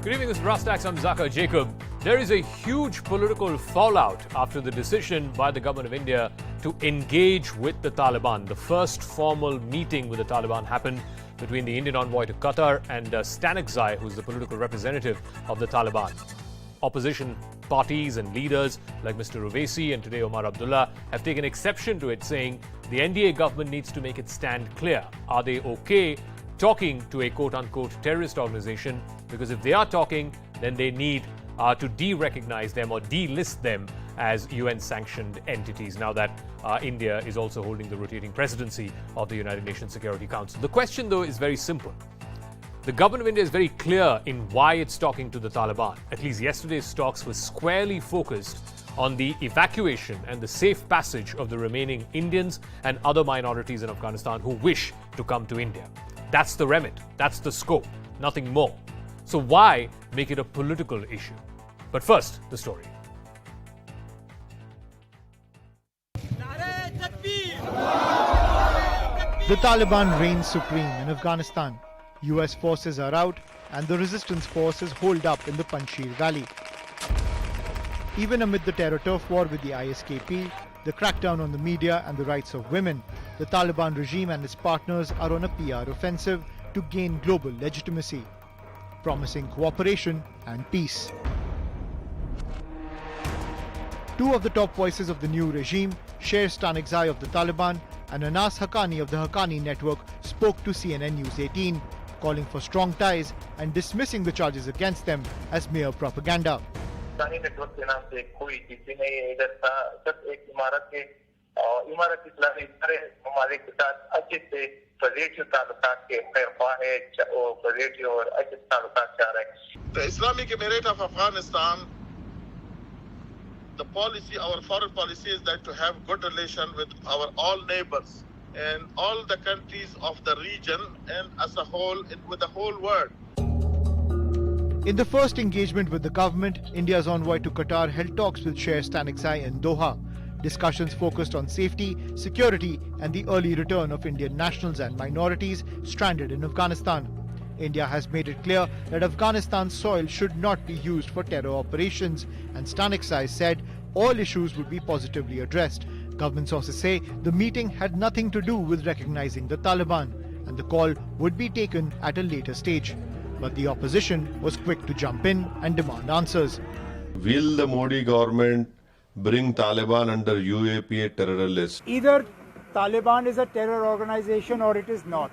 Good evening, this is Tacks. I'm Zakka. Jacob. There is a huge political fallout after the decision by the government of India to engage with the Taliban. The first formal meeting with the Taliban happened between the Indian envoy to Qatar and Tacks, who's the political representative of the Taliban. Opposition parties and leaders like Mr. Owaisi and today Omar Abdullah have taken exception to it, saying the NDA government needs to make its stand clear. Are they okay talking to a quote-unquote terrorist organization? Because if they are talking, then they need to de-recognize them or delist them as UN-sanctioned entities, now that India is also holding the rotating presidency of the United Nations Security Council. The question, though, is very simple. The government of India is very clear in why it's talking to the Taliban. At least yesterday's talks were squarely focused on the evacuation and the safe passage of the remaining Indians and other minorities in Afghanistan who wish to come to India. That's the remit. That's the scope. Nothing more. So why make it a political issue? But first, the story. The Taliban reigns supreme in Afghanistan. US forces are out and the resistance forces hold up in the Panjshir Valley. Even amid the terror turf war with the ISKP, the crackdown on the media and the rights of women, the Taliban regime and its partners are on a PR offensive to gain global legitimacy, promising cooperation and peace. Two of the top voices of the new regime, Sher Stanekzai of the Taliban and Anas Haqqani of the Haqqani network, spoke to CNN News 18, calling for strong ties and dismissing the charges against them as mere propaganda. Network के नाम से कोई किसी नहीं है इधर था, सब एक इमारत इस्लामी सारे ममालिक के साथ अच्छे से प्रोजेक्ट ताल्लुकात के खैरख्वाह है और प्रोजेक्ट और अच्छे ताल्लुकात चाह रहे हैं. The Islamic Emirate of Afghanistan, the policy, our foreign policy is that to have good relation with our all neighbors and all the countries of the region and as a whole with the whole world. In the first engagement with the government, India's envoy to Qatar held talks with Sher Stanekzai in Doha. Discussions focused on safety, security and the early return of Indian nationals and minorities stranded in Afghanistan. India has made it clear that Afghanistan's soil should not be used for terror operations, and Stanekzai said all issues would be positively addressed. Government sources say the meeting had nothing to do with recognizing the Taliban, and the call would be taken at a later stage. But the opposition was quick to jump in and demand answers. Will the Modi government bring Taliban under UAPA terror list? Either Taliban is a terror organization or it is not.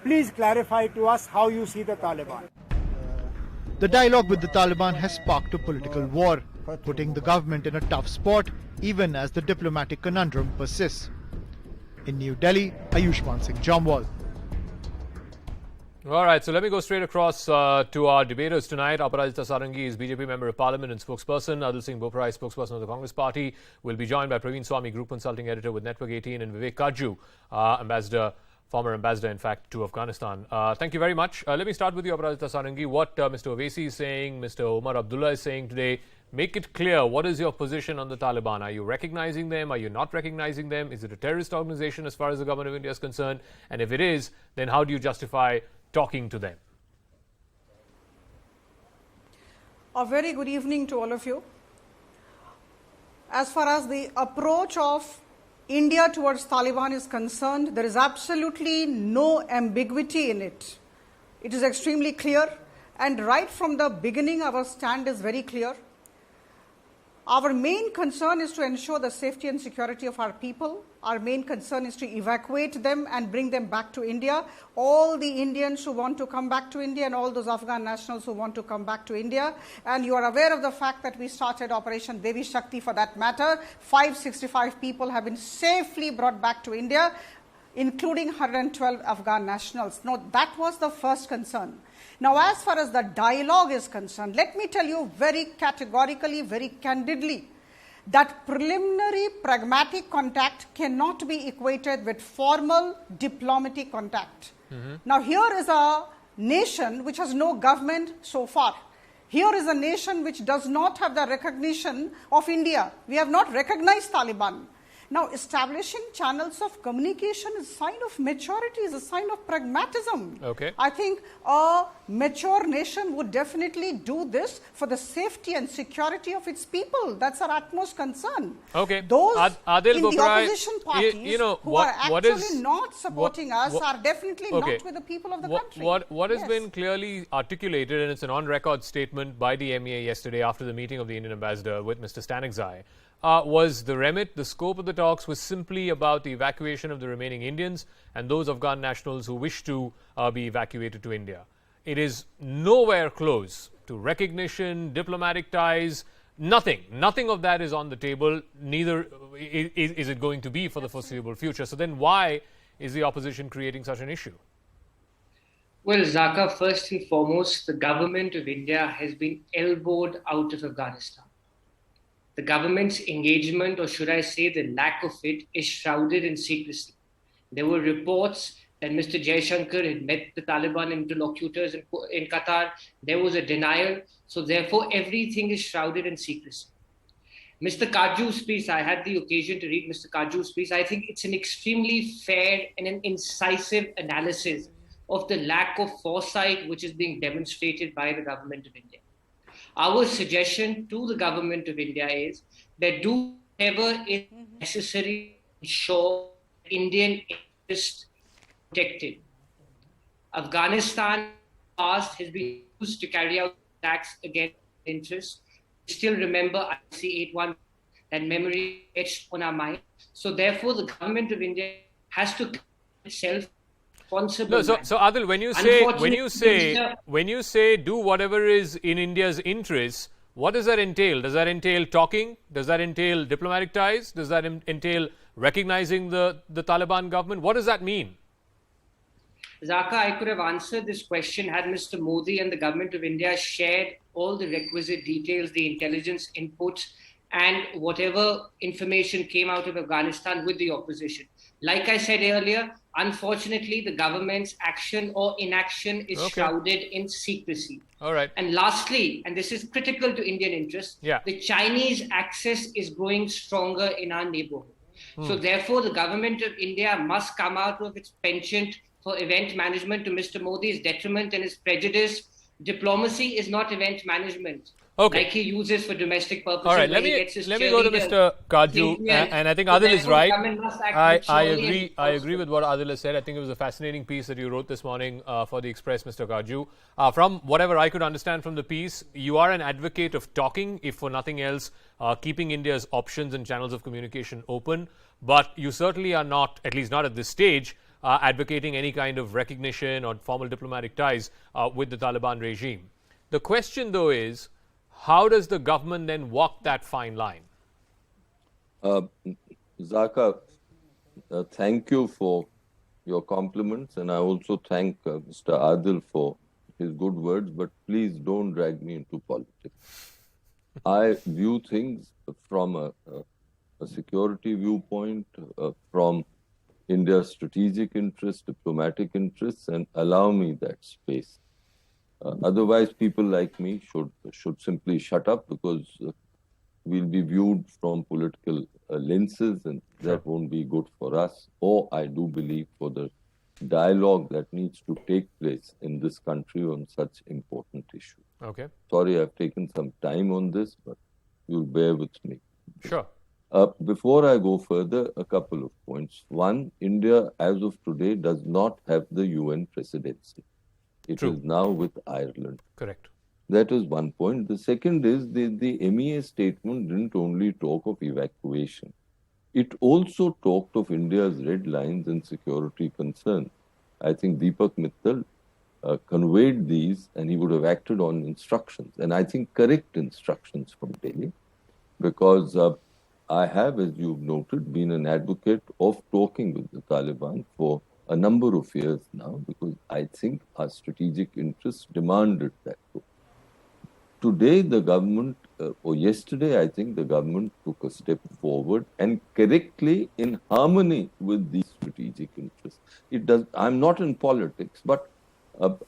Please clarify to us how you see the Taliban. The dialogue with the Taliban has sparked a political war, putting the government in a tough spot even as the diplomatic conundrum persists. In New Delhi, Ayushman Singh Jamwal. All right, so let me go straight across to our debaters tonight. Aparajita Sarangi is BJP Member of Parliament and spokesperson. Adil Singh Bopra is spokesperson of the Congress Party. We'll be joined by Praveen Swami, Group Consulting Editor with Network 18, and Vivek Kaju, former ambassador, in fact, to Afghanistan. Thank you very much. Let me start with you, Aparajita Sarangi. What Mr. Owaisi is saying, Mr. Omar Abdullah is saying today, make it clear, what is your position on the Taliban? Are you recognizing them? Are you not recognizing them? Is it a terrorist organization as far as the government of India is concerned? And if it is, then how do you justify talking to them? A very good evening to all of you. As far as the approach of India towards Taliban is concerned, there is absolutely no ambiguity in it. It is extremely clear, and right from the beginning our stand is very clear. Our main concern is to ensure the safety and security of our people. Our main concern is to evacuate them and bring them back to India. All the Indians who want to come back to India and all those Afghan nationals who want to come back to India. And you are aware of the fact that we started Operation Devi Shakti for that matter. 565 people have been safely brought back to India, including 112 Afghan nationals. Now, that was the first concern. Now, as far as the dialogue is concerned, let me tell you very categorically, very candidly, that preliminary pragmatic contact cannot be equated with formal diplomatic contact. Now, here is a nation which has no government so far. Here is a nation which does not have the recognition of India. We have not recognized Taliban. Now, establishing channels of communication is a sign of maturity, is a sign of pragmatism. Okay. I think a mature nation would definitely do this for the safety and security of its people. That's our utmost concern. Okay. Those Adil in the Goprai, opposition parties who are actually not supporting us are definitely not with the people of the country. What has been clearly articulated, and it's an on-record statement by the MEA yesterday after the meeting of the Indian ambassador with Mr. Stanexai, was the remit, the scope of the talks was simply about the evacuation of the remaining Indians and those Afghan nationals who wish to be evacuated to India. It is nowhere close to recognition, diplomatic ties, nothing. Nothing of that is on the table, neither is it going to be for the foreseeable future. So then why is the opposition creating such an issue? Well, Zakka, first and foremost, the government of India has been elbowed out of Afghanistan. The government's engagement, or should I say the lack of it, is shrouded in secrecy. There were reports that Mr. Jaishankar had met the Taliban interlocutors in Qatar. There was a denial. So therefore, everything is shrouded in secrecy. Mr. Kaju's speech, I had the occasion to read Mr. Kaju's speech. I think it's an extremely fair and an incisive analysis of the lack of foresight which is being demonstrated by the government of India. Our suggestion to the government of India is that do whatever is necessary to ensure Indian interests protected. Afghanistan past has been used to carry out attacks against interests. We still remember IC-81, that memory etched on our mind. So therefore, the government of India has to itself responsible. No, so Adil, when you say do whatever is in India's interests, what does that entail? Does that entail talking? Does that entail diplomatic ties? Does that entail recognizing the Taliban government? What does that mean? Zakka, I could have answered this question had Mr. Modi and the government of India shared all the requisite details, the intelligence inputs, and whatever information came out of Afghanistan with the opposition. Like I said earlier, unfortunately, the government's action or inaction is shrouded in secrecy. All right. And lastly, and this is critical to Indian interests, the Chinese axis is growing stronger in our neighborhood. So therefore, the government of India must come out of its penchant for event management to Mr. Modi's detriment and his prejudice. Diplomacy is not event management. Like he uses for domestic purposes. All right, let me go to Mr. Kaju, and I think Adil is right. I agree with what Adil has said. I think it was a fascinating piece that you wrote this morning for the Express, Mr. Kaju. From whatever I could understand from the piece, you are an advocate of talking, if for nothing else, keeping India's options and channels of communication open. But you certainly are not, at least not at this stage, advocating any kind of recognition or formal diplomatic ties with the Taliban regime. The question, though, is, how does the government then walk that fine line? Zakka, thank you for your compliments, and I also thank Mr. Adil for his good words, but please don't drag me into politics. I view things from a security viewpoint, from India's strategic interests, diplomatic interests, and allow me that space. Otherwise, people like me should simply shut up, because we'll be viewed from political lenses, and that won't be good for us, or I do believe for the dialogue that needs to take place in this country on such important issues. Okay. Sorry, I've taken some time on this, but you'll bear with me. Sure. Before I go further, a couple of points. One, India, as of today, does not have the UN presidency. It is now with Ireland. Correct. That is one point. The second is the MEA statement didn't only talk of evacuation. It also talked of India's red lines and security concerns. I think Deepak Mittal conveyed these, and he would have acted on instructions, and I think correct instructions from Delhi, because I have, as you've noted, been an advocate of talking with the Taliban for a number of years now, because I think our strategic interests demanded that. Today, the government, or yesterday, I think the government took a step forward and correctly in harmony with these strategic interests. I'm not in politics, but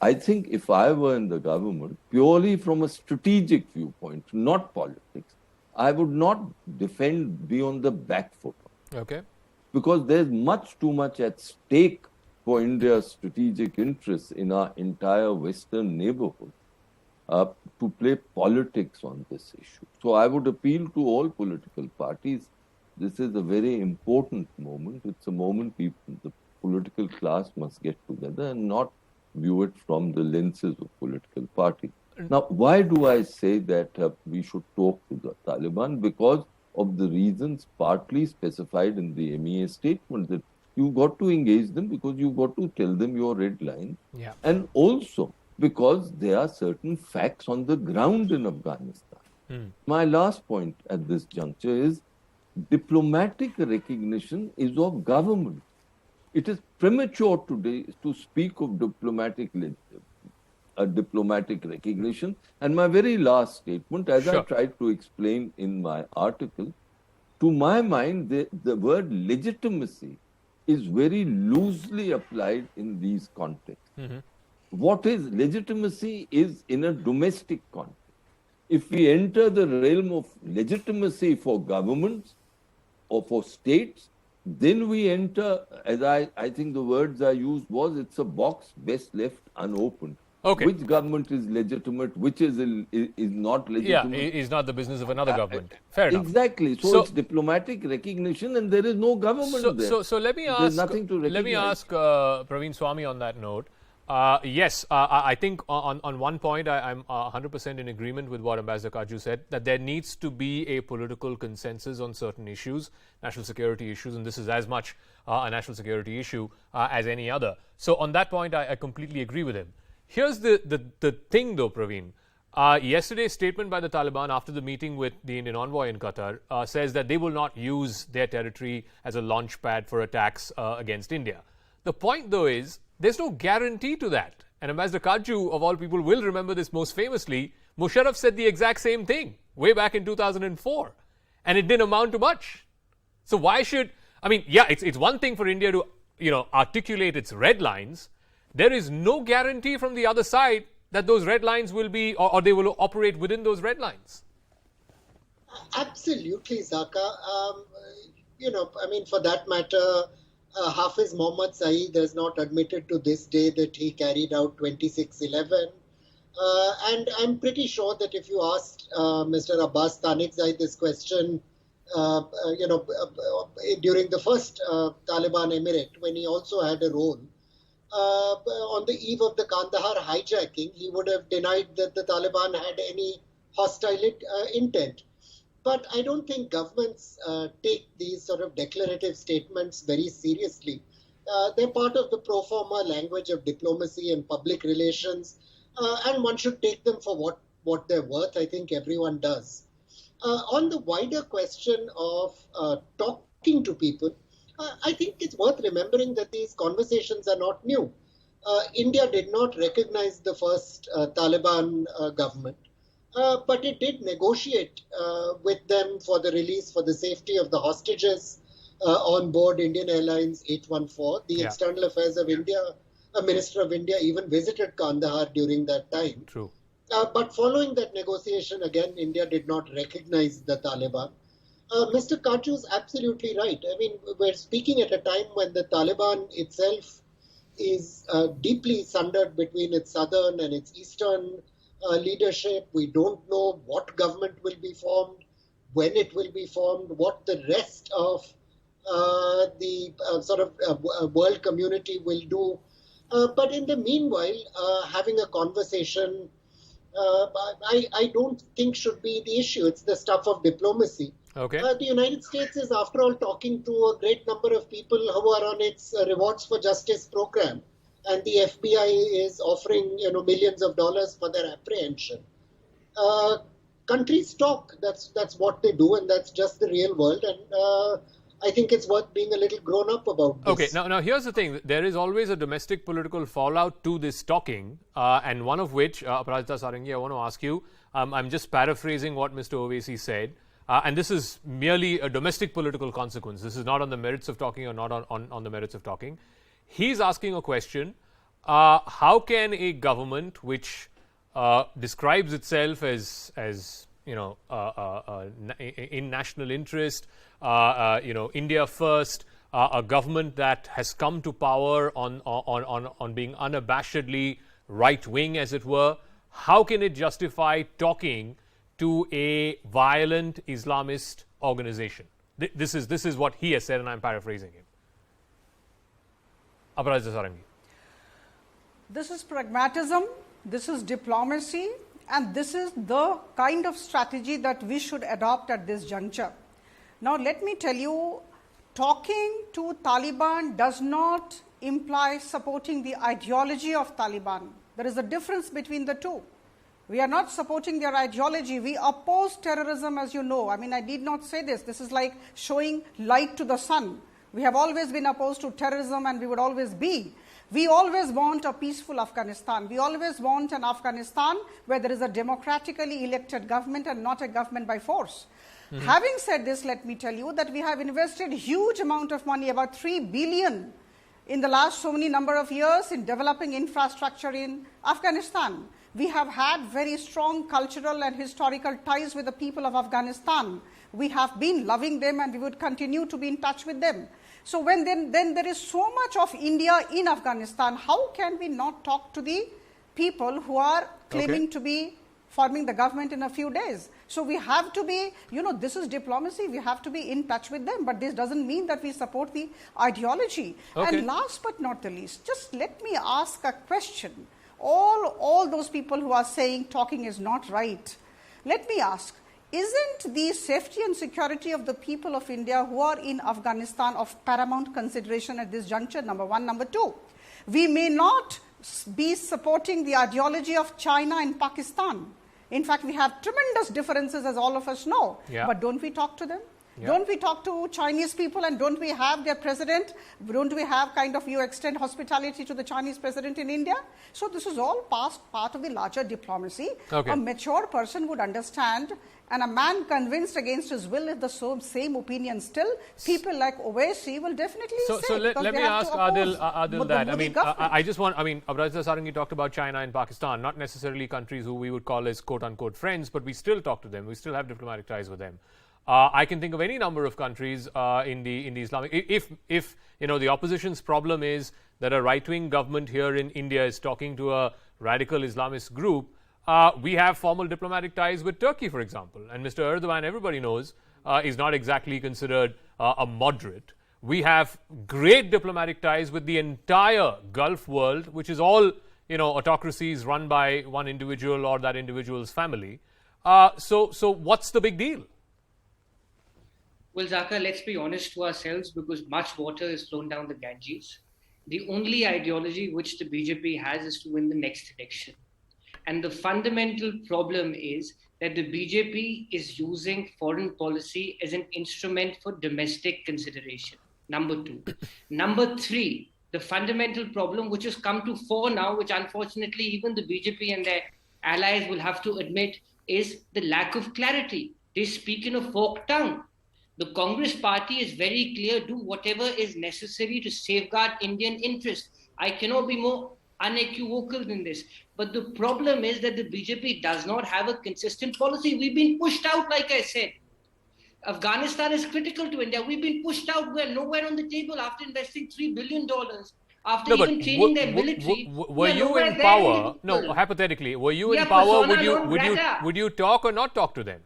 I think if I were in the government, purely from a strategic viewpoint, not politics, I would not defend, be on the back foot. Okay. Because there's much too much at stake for India's strategic interests in our entire Western neighborhood to play politics on this issue. So I would appeal to all political parties. This is a very important moment. It's a moment the political class must get together and not view it from the lenses of political parties. Now, why do I say that we should talk to the Taliban? Because of the reasons partly specified in the MEA statement, that you got to engage them because you got to tell them your red line. Yeah. And also because there are certain facts on the ground in Afghanistan. My last point at this juncture is diplomatic recognition is of government. It is premature today to speak of diplomatic recognition. And my very last statement, as I tried to explain in my article, to my mind, the word legitimacy is very loosely applied in these contexts. What is legitimacy is in a domestic context. If we enter the realm of legitimacy for governments or for states, then we enter, as I think the words I used was, it's a box best left unopened. Okay. Which government is legitimate, which is not legitimate. Yeah, is not the business of another government. Fair enough. Exactly. So it's diplomatic recognition, and there is no government there. So let me ask. There's nothing to recognize. Let me ask Praveen Swami on that note. Yes, I think on one point I'm 100% in agreement with what Ambassador Kaju said, that there needs to be a political consensus on certain issues, national security issues, and this is as much a national security issue as any other. So on that point, I completely agree with him. Here's the thing though, Praveen. Yesterday's statement by the Taliban after the meeting with the Indian envoy in Qatar says that they will not use their territory as a launch pad for attacks against India. The point though is, there's no guarantee to that. And Ambassador Kaju, of all people, will remember this most famously. Musharraf said the exact same thing way back in 2004. And it didn't amount to much. So why should... I mean, yeah, it's one thing for India to, articulate its red lines. There is no guarantee from the other side that those red lines will be, or they will operate within those red lines. Absolutely, Zakka. For that matter... Hafiz Mohammad Saeed has not admitted to this day that he carried out 2611. And I'm pretty sure that if you asked Mr. Abbas Taniqzai this question, during the first Taliban emirate, when he also had a role, on the eve of the Kandahar hijacking, he would have denied that the Taliban had any hostile intent. But I don't think governments take these sort of declarative statements very seriously. They're part of the pro forma language of diplomacy and public relations, and one should take them for what they're worth. I think everyone does. On the wider question of talking to people, I think it's worth remembering that these conversations are not new. India did not recognize the first Taliban government. But it did negotiate with them for the release, for the safety of the hostages on board Indian Airlines 814. The External Affairs of India, a Minister of India, even visited Kandahar during that time. True. But following that negotiation, again, India did not recognize the Taliban. Mr. Kaju is absolutely right. I mean, we're speaking at a time when the Taliban itself is deeply sundered between its southern and its eastern leadership. We don't know what government will be formed, when it will be formed, what the rest of the world community will do. But in the meanwhile, having a conversation, I don't think should be the issue. It's the stuff of diplomacy. Okay. The United States is, after all, talking to a great number of people who are on its Rewards for Justice program. And the FBI is offering, millions of dollars for their apprehension. Countries talk. That's what they do, and that's just the real world. And I think it's worth being a little grown up about this. Okay, now here's the thing. There is always a domestic political fallout to this talking, and one of which, Aparajita Sarangi, I want to ask you. I'm just paraphrasing what Mr. Owaisi said, and this is merely a domestic political consequence. This is not on the merits of talking or not on the merits of talking. He's asking a question, how can a government which describes itself as in national interest, India first, a government that has come to power on being unabashedly right wing, as it were. How can it justify talking to a violent Islamist organization? This is what he has said, and I'm paraphrasing him. Abhiraj Sarangi. This is pragmatism, this is diplomacy, and this is the kind of strategy that we should adopt at this juncture. Now, let me tell you, talking to Taliban does not imply supporting the ideology of Taliban. There is a difference between the two. We are not supporting their ideology. We oppose terrorism, as you know. I mean, I need not say this. This is like showing light to the sun. We have always been opposed to terrorism, and we would always be. We always want a peaceful Afghanistan. We always want an Afghanistan where there is a democratically elected government and not a government by force. Having said this, let me tell you that we have invested huge amount of money, about 3 billion in the last so many number of years, in developing infrastructure in Afghanistan. We have had very strong cultural and historical ties with the people of Afghanistan. We have been loving them, and we would continue to be in touch with them. So when then there is so much of India in Afghanistan, how can we not talk to the people who are claiming to be forming the government in a few days? So we have to be, this is diplomacy, we have to be in touch with them, but this doesn't mean that we support the ideology. And last but not the least, just let me ask a question. All those people who are saying talking is not right, let me ask, isn't the safety and security of the people of India who are in Afghanistan of paramount consideration at this juncture? Number one. Number two, we may not be supporting the ideology of China and Pakistan. In fact, we have tremendous differences, as all of us know. But don't we talk to them? Don't we talk to Chinese people, and don't we have their president? Don't we have you extend hospitality to the Chinese president in India? So this is all part of the larger diplomacy. A mature person would understand, and a man convinced against his will is the same opinion still. People like Owaisi will definitely say. So let me ask Adil that. Abhiraj Sarangi talked about China and Pakistan, not necessarily countries who we would call as quote-unquote friends, but we still talk to them. We still have diplomatic ties with them. I can think of any number of countries in the Islamic. If the opposition's problem is that a right-wing government here in India is talking to a radical Islamist group, we have formal diplomatic ties with Turkey, for example. And Mr. Erdogan, everybody knows, is not exactly considered a moderate. We have great diplomatic ties with the entire Gulf world, which is all autocracies run by one individual or that individual's family. So what's the big deal? Well, Zakka, let's be honest to ourselves, because much water is flown down the Ganges. The only ideology which the BJP has is to win the next election. And the fundamental problem is that the BJP is using foreign policy as an instrument for domestic consideration. Number two. Number three, the fundamental problem which has come to fore now, which unfortunately even the BJP and their allies will have to admit, is the lack of clarity. They speak in a forked tongue. The Congress party is very clear, do whatever is necessary to safeguard Indian interests. I cannot be more unequivocal than this. But the problem is that the BJP does not have a consistent policy. We've been pushed out, like I said. Afghanistan is critical to India. We've been pushed out. We're nowhere on the table after investing $3 billion. After even training their military. Were you in power? No, hypothetically, were you in power? Would you talk or not talk to them?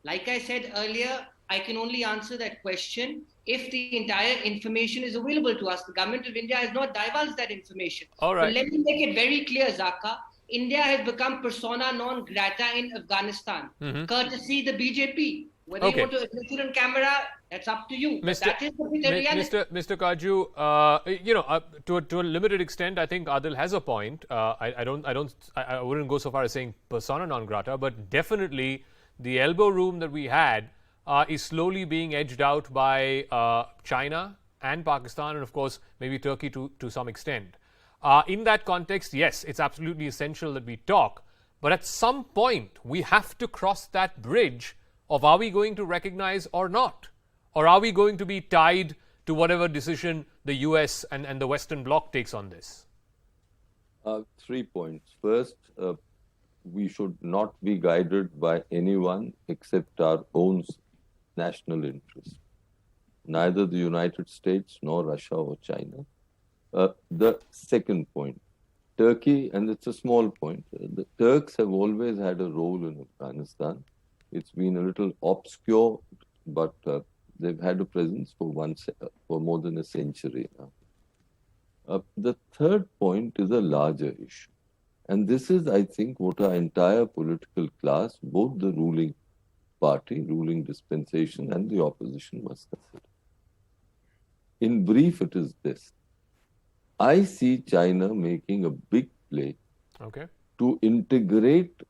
Like I said earlier, I can only answer that question if the entire information is available to us. The government of India has not divulged that information. All right. But let me make it very clear, Zakka. India has become persona non grata in Afghanistan, courtesy the BJP. Whether you want to admit it on camera, that's up to you. That is the reality. Mr. Kaju, to a limited extent, I think Adil has a point. I wouldn't go so far as saying persona non grata, but definitely the elbow room that we had is slowly being edged out by China and Pakistan, and of course maybe Turkey to some extent. In that context, yes, it's absolutely essential that we talk, but at some point we have to cross that bridge of are we going to recognize or not? Or are we going to be tied to whatever decision the US and the Western Bloc takes on this? 3 points. First, we should not be guided by anyone except our own national interest. Neither the United States nor Russia or China. The second point, Turkey, and it's a small point, the Turks have always had a role in Afghanistan. It's been a little obscure, but they've had a presence for more than a century now. The third point is a larger issue. And this is, I think, what our entire political class, both the ruling party, ruling dispensation, and the opposition must consider. In brief, it is this. I see China making a big play to integrate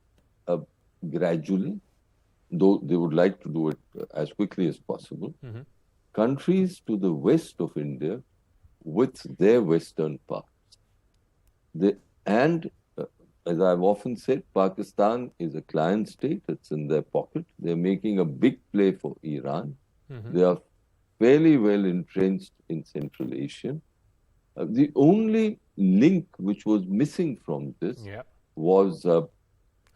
gradually, though they would like to do it as quickly as possible, countries to the west of India with their western parts. As I've often said, Pakistan is a client state. It's in their pocket. They're making a big play for Iran. They are fairly well entrenched in Central Asia. The only link which was missing from this was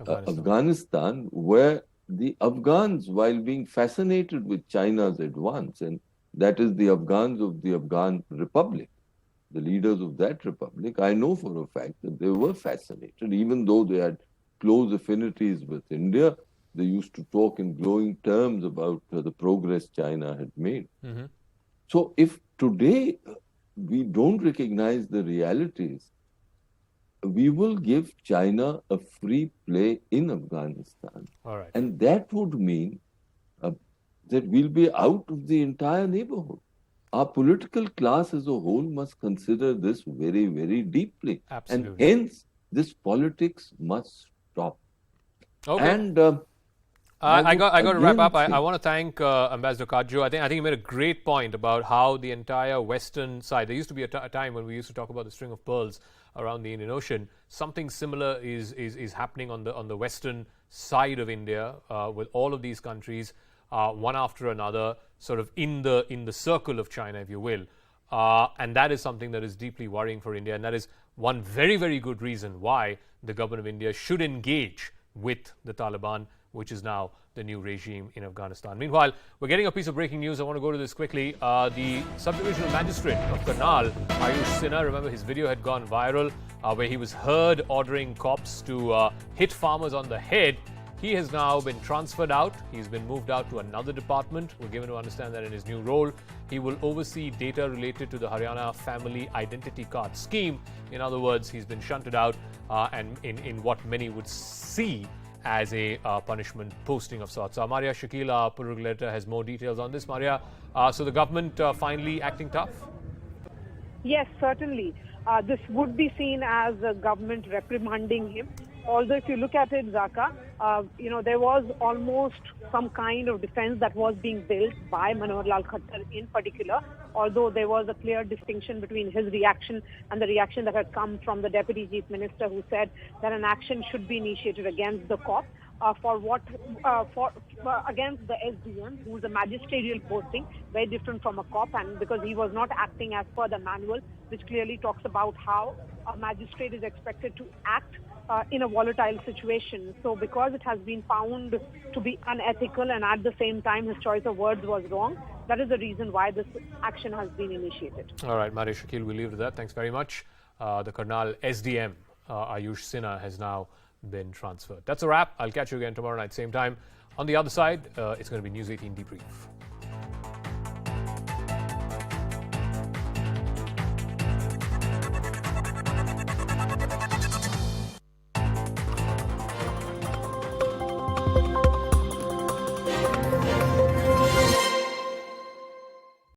Afghanistan, where the Afghans, while being fascinated with China's advance, and that is the Afghans of the Afghan Republic, the leaders of that republic, I know for a fact that they were fascinated, even though they had close affinities with India. They used to talk in glowing terms about the progress China had made. So if today we don't recognize the realities, we will give China a free play in Afghanistan. And that would mean that we'll be out of the entire neighborhood. Our political class as a whole must consider this very, very deeply. And hence, this politics must stop. And I got to wrap up. I want to thank Ambassador Kajju. I think he made a great point about how the entire western side. There used to be a time when we used to talk about the string of pearls around the Indian Ocean. Something similar is happening on the western side of India with all of these countries, one after another, sort of in the circle of China, if you will. And that is something that is deeply worrying for India. And that is one very, very good reason why the government of India should engage with the Taliban, which is now the new regime in Afghanistan. Meanwhile, we're getting a piece of breaking news. I want to go to this quickly. The subdivisional magistrate of Karnal, Ayush Sinha, remember his video had gone viral where he was heard ordering cops to hit farmers on the head. He has now been transferred out. He's been moved out to another department. We're given to understand that in his new role, he will oversee data related to the Haryana Family Identity Card Scheme. In other words, he's been shunted out and in what many would see as a punishment posting of sorts. Maria Shakil, our political editor, has more details on this. Maria, so the government finally acting tough? Yes, certainly. This would be seen as the government reprimanding him. Although if you look at it, Zakka, there was almost some kind of defense that was being built by Manohar Lal Khattar in particular, although there was a clear distinction between his reaction and the reaction that had come from the Deputy Chief Minister, who said that an action should be initiated against the cop against the SDM, who is a magisterial posting, very different from a cop, and because he was not acting as per the manual, which clearly talks about how a magistrate is expected to act in a volatile situation. So because it has been found to be unethical and at the same time his choice of words was wrong, that is the reason why this action has been initiated. All right, Maria Shakil, we'll leave it at that. Thanks very much. The Karnal SDM, Ayush Sinha, has now been transferred. That's a wrap. I'll catch you again tomorrow night, same time. On the other side, it's going to be News 18 Debrief.